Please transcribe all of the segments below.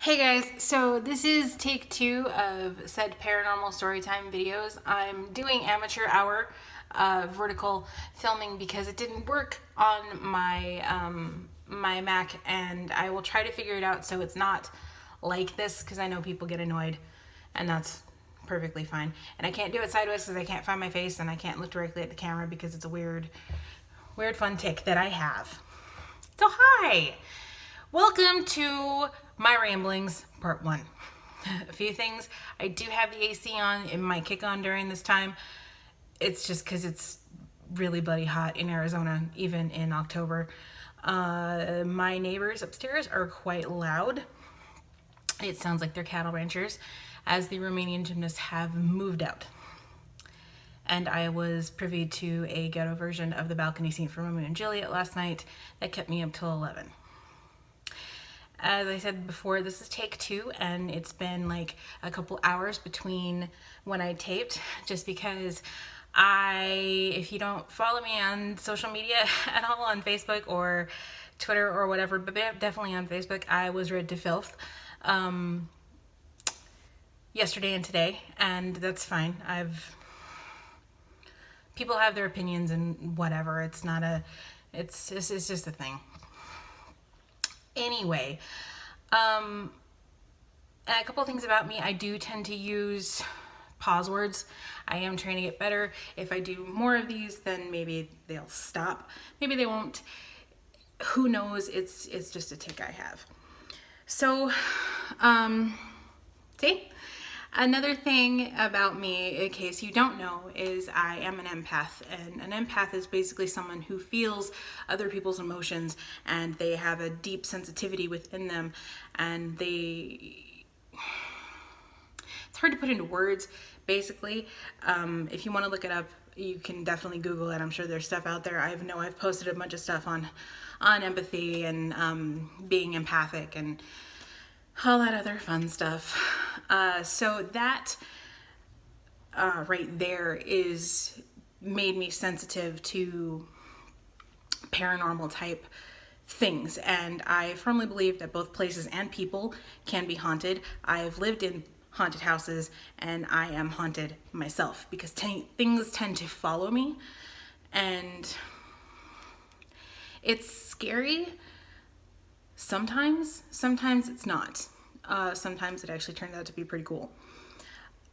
Hey guys, so this is take 2 of said paranormal storytime videos. I'm doing amateur hour vertical filming because it didn't work on my Mac, and I will try to figure it out so it's not like this, because I know people get annoyed, and that's perfectly fine. And I can't do it sideways because I can't find my face, and I can't look directly at the camera because it's a weird fun tick that I have. So hi! Welcome to my ramblings, part 1. A few things. I do have the AC on. It might kick on during this time. It's just because it's really bloody hot in Arizona, even in October. My neighbors upstairs are quite loud. It sounds like they're cattle ranchers, as the Romanian gymnasts have moved out. And I was privy to a ghetto version of the balcony scene from Romeo and Juliet last night that kept me up till 11. As I said before, this is take 2, and it's been like a couple hours between when I taped, just because if you don't follow me on social media at all, on Facebook or Twitter or whatever, but definitely on Facebook, I was read to filth yesterday and today, and that's fine. People have their opinions and whatever. It's just a thing. Anyway, a couple of things about me. I do tend to use pause words. I am trying to get better. If I do more of these, then maybe they'll stop. Maybe they won't. Who knows? It's just a tick I have. So, see? Another thing about me, in case you don't know, is I am an empath, and an empath is basically someone who feels other people's emotions, and they have a deep sensitivity within them, and it's hard to put into words, basically. If you want to look it up, you can definitely Google it. I'm sure there's stuff out there. I know I've posted a bunch of stuff on empathy and being empathic and all that other fun stuff. So that right there made me sensitive to paranormal type things, and I firmly believe that both places and people can be haunted. I've lived in haunted houses, and I am haunted myself because things tend to follow me, and it's scary. Sometimes it's not. Sometimes it actually turns out to be pretty cool.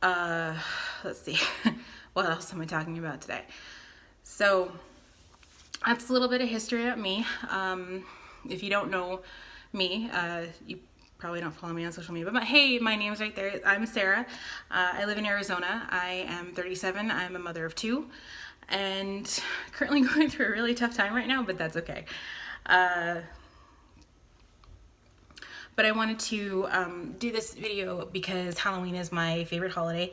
Let's see. What else am I talking about today? So that's a little bit of history about me. If you don't know me, you probably don't follow me on social media, but hey, my name's right there. I'm Sarah. I live in Arizona. I am 37. I'm a mother of 2, and currently going through a really tough time right now, but that's okay. But I wanted to do this video because Halloween is my favorite holiday,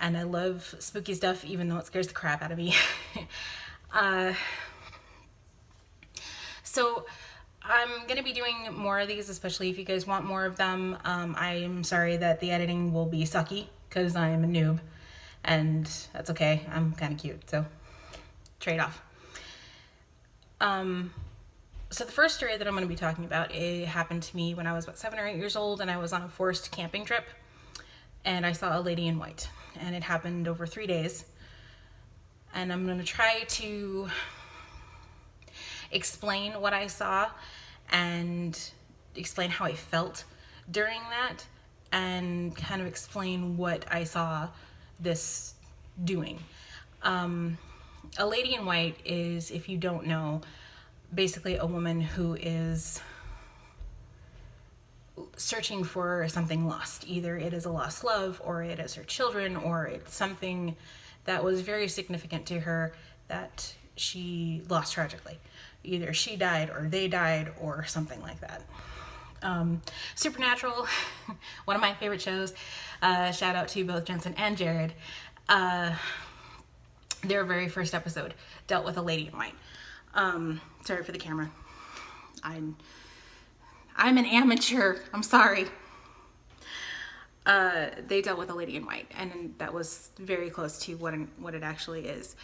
and I love spooky stuff, even though it scares the crap out of me. So I'm going to be doing more of these, especially if you guys want more of them. I'm sorry that the editing will be sucky, because I'm a noob, and that's okay. I'm kind of cute, so trade off. So the first story that I'm going to be talking about, it happened to me when I was about 7 or 8 years old, and I was on a forced camping trip, and I saw a lady in white, and it happened over 3 days. And I'm going to try to explain what I saw and explain how I felt during that, and kind of explain what I saw this doing. A lady in white is, if you don't know, basically a woman who is searching for something lost. Either it is a lost love, or it is her children, or it's something that was very significant to her that she lost tragically. Either she died, or they died, or something like that. Supernatural, one of my favorite shows. Shout out to both Jensen and Jared. Their very first episode dealt with a lady in white. Sorry for the camera. I'm an amateur. I'm sorry. They dealt with a lady in white, and that was very close to what it actually is.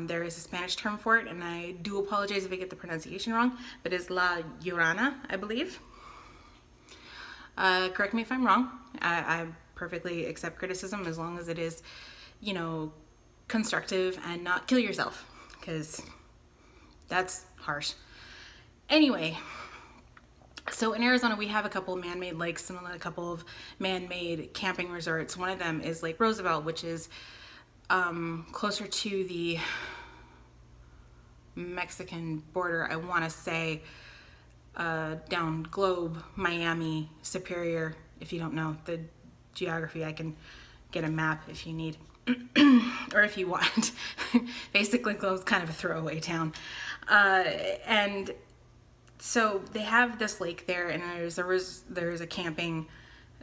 There is a Spanish term for it, and I do apologize if I get the pronunciation wrong, but it's La Llorona, I believe. Correct me if I'm wrong. I perfectly accept criticism as long as it is, you know, constructive and not kill yourself, because that's harsh. Anyway, so in Arizona, we have a couple of man-made lakes and a couple of man-made camping resorts. One of them is Lake Roosevelt, which is closer to the Mexican border, I want to say, down Globe, Miami, Superior. If you don't know the geography, I can get a map if you need. Or if you want. Basically, Globe's kind of a throwaway town. And so they have this lake there, and there's a camping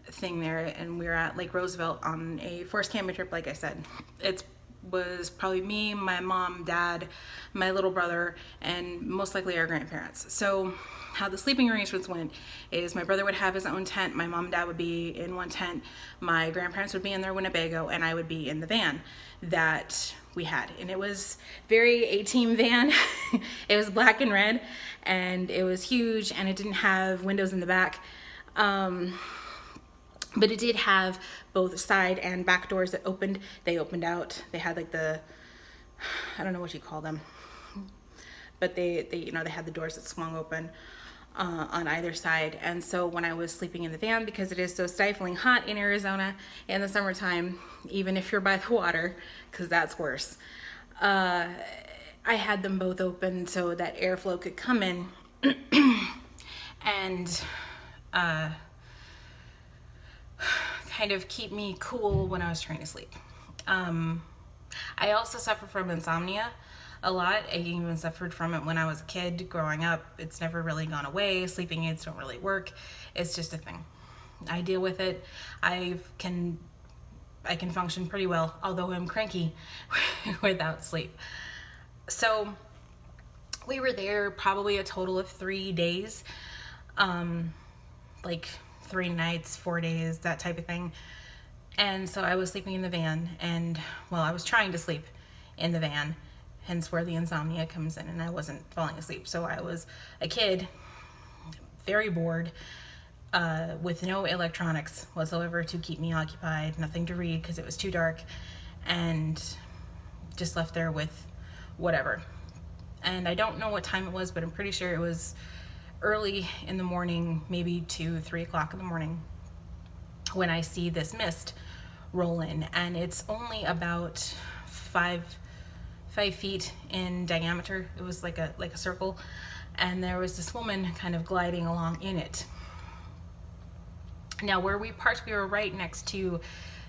thing there, and we were at Lake Roosevelt on a forced camping trip, like I said. It was probably me, my mom, dad, my little brother, and most likely our grandparents. So how the sleeping arrangements went is my brother would have his own tent, my mom and dad would be in one tent, my grandparents would be in their Winnebago, and I would be in the van that we had. And it was very A-team van. It was black and red, and it was huge, and it didn't have windows in the back. But it did have both side and back doors that opened. They opened out. They had like the, I don't know what you call them, but they you know, they had the doors that swung open on either side. And so when I was sleeping in the van, because it is so stifling hot in Arizona in the summertime, even if you're by the water, because that's worse, I had them both open so that airflow could come in and kind of keep me cool when I was trying to sleep. I also suffer from insomnia a lot. I even suffered from it when I was a kid growing up. It's never really gone away. Sleeping aids don't really work. It's just a thing. I deal with it. I can function pretty well, although I'm cranky without sleep. So we were there probably a total of 3 days, like 3 nights, 4 days, that type of thing. And so I was sleeping in the van, and well, I was trying to sleep in the van, hence where the insomnia comes in, and I wasn't falling asleep. So I was a kid, very bored, with no electronics whatsoever to keep me occupied, nothing to read because it was too dark, and just left there with whatever. And I don't know what time it was, but I'm pretty sure it was early in the morning, maybe 2, 3 o'clock in the morning, when I see this mist roll in, and it's only about 5 feet in diameter. It was like a circle, and there was this woman kind of gliding along in it. Now, where we parked, we were right next to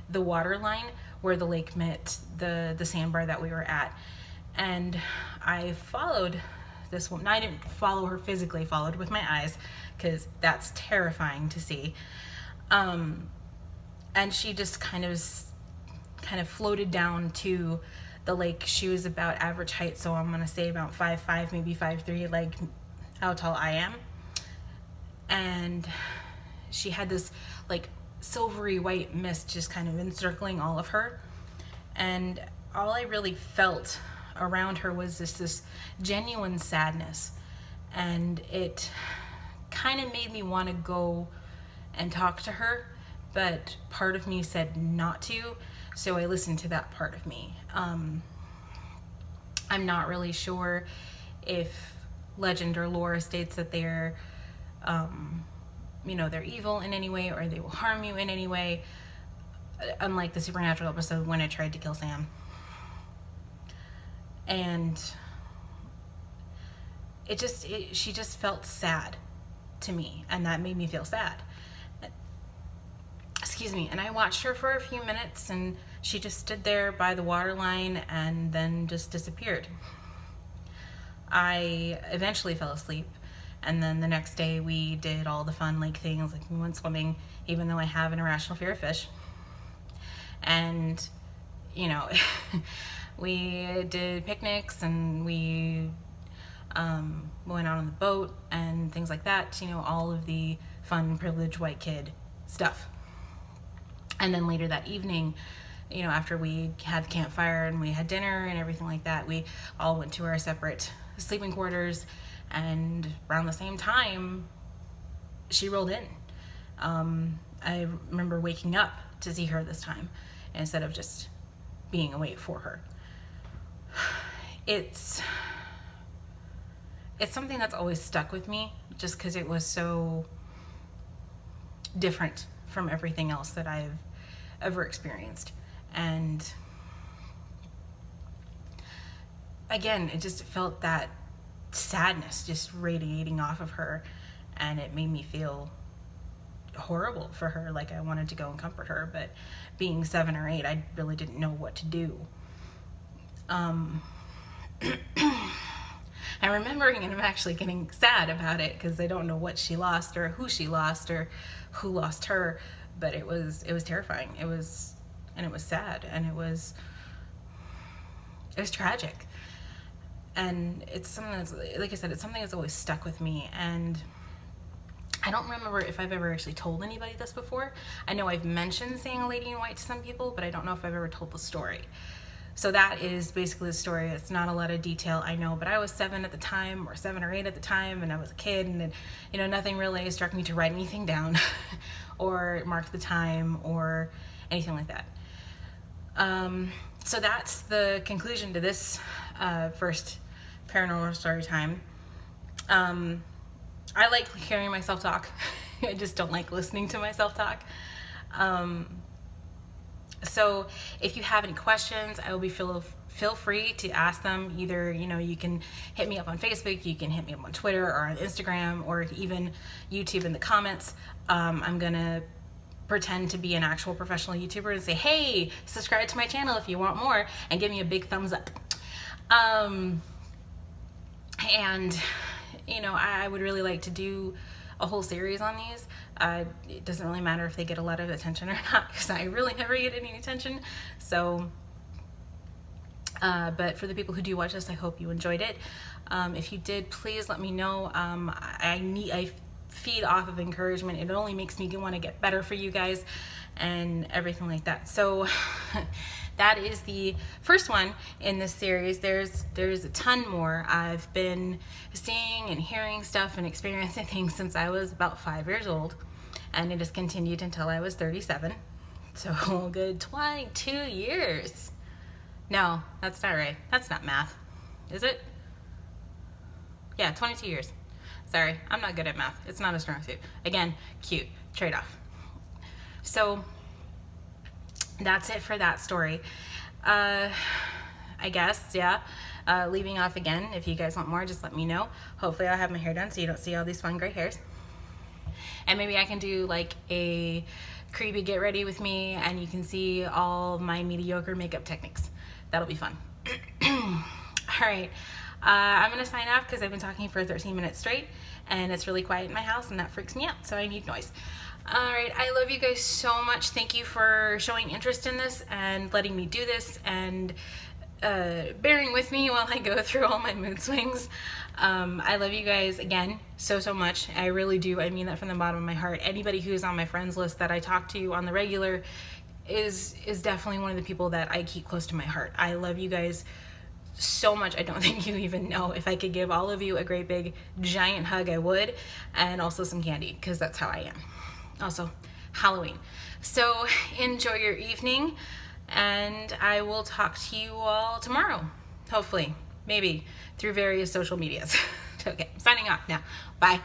the water line where the lake met the sandbar that we were at, and I followed this woman. I didn't follow her physically, followed with my eyes, because that's terrifying to see. And she just kind of floated down to the lake. She was about average height, so I'm gonna say about 5'5", maybe 5'3", like how tall I am. And she had this like silvery white mist just kind of encircling all of her, and all I really felt around her was this genuine sadness, and it kind of made me want to go and talk to her, but part of me said not to, so I listened to that part of me. I'm not really sure if legend or lore states that they're they're evil in any way, or they will harm you in any way, unlike the Supernatural episode when it tried to kill Sam. And she just felt sad to me, and that made me feel sad. Excuse me. And I watched her for a few minutes, and she just stood there by the water line and then just disappeared. I eventually fell asleep, and then the next day we did all the fun lake things, like we went swimming, even though I have an irrational fear of fish. And we did picnics, and we went out on the boat and things like that, all of the fun, privileged white kid stuff. And then later that evening, after we had the campfire and we had dinner and everything like that, we all went to our separate sleeping quarters, and around the same time she rolled in. I remember waking up to see her this time instead of just being awake for her. It's something that's always stuck with me just because it was so different from everything else that I've ever experienced. And again, it just felt that sadness just radiating off of her, and it made me feel horrible for her. Like I wanted to go and comfort her, but being 7 or 8, I really didn't know what to do. I'm remembering, and I'm actually getting sad about it because I don't know what she lost or who who lost her, but it was terrifying. It was sad, and it was tragic. And it's something that's, like I said, it's something that's always stuck with me. And I don't remember if I've ever actually told anybody this before. I know I've mentioned seeing a lady in white to some people, but I don't know if I've ever told the story. So that is basically the story. It's not a lot of detail, I know, but I was 7 at the time, or 7 or 8 at the time, and I was a kid, and nothing really struck me to write anything down or mark the time or anything like that. So that's the conclusion to this first paranormal story time. I like hearing myself talk. I just don't like listening to myself talk. So if you have any questions, I will be feel free to ask them. Either, you can hit me up on Facebook, you can hit me up on Twitter or on Instagram, or even YouTube in the comments. I'm gonna pretend to be an actual professional YouTuber and say, hey, subscribe to my channel if you want more, and give me a big thumbs up. And I would really like to do a whole series on these. It doesn't really matter if they get a lot of attention or not, because I really never get any attention. So, but for the people who do watch this, I hope you enjoyed it. If you did, please let me know. I feed off of encouragement. It only makes me want to get better for you guys and everything like that. So that is the first one in this series. There's a ton more. I've been seeing and hearing stuff and experiencing things since I was about 5 years old, and it has continued until I was 37. So a good 22 years. No, that's not right. That's not math. Is it? Yeah, 22 years. Sorry, I'm not good at math. It's not a strong suit. Again, cute. Trade-off. So that's it for that story. I guess, yeah. Leaving off again, if you guys want more, just let me know. Hopefully I'll have my hair done so you don't see all these fun gray hairs. And maybe I can do like a creepy get ready with me, and you can see all my mediocre makeup techniques. That'll be fun. All right. I'm going to sign off because I've been talking for 13 minutes straight, and it's really quiet in my house, and that freaks me out, so I need noise. All right, I love you guys so much. Thank you for showing interest in this and letting me do this, and bearing with me while I go through all my mood swings. I love you guys again so much. I really do. I mean that from the bottom of my heart. Anybody who is on my friends list that I talk to on the regular is definitely one of the people that I keep close to my heart. I love you guys so much. I don't think you even know. If I could give all of you a great big giant hug, I would, and also some candy, because that's how I am. Also Halloween. So enjoy your evening, and I will talk to you all tomorrow, hopefully, maybe through various social medias. Okay, signing off now. Bye.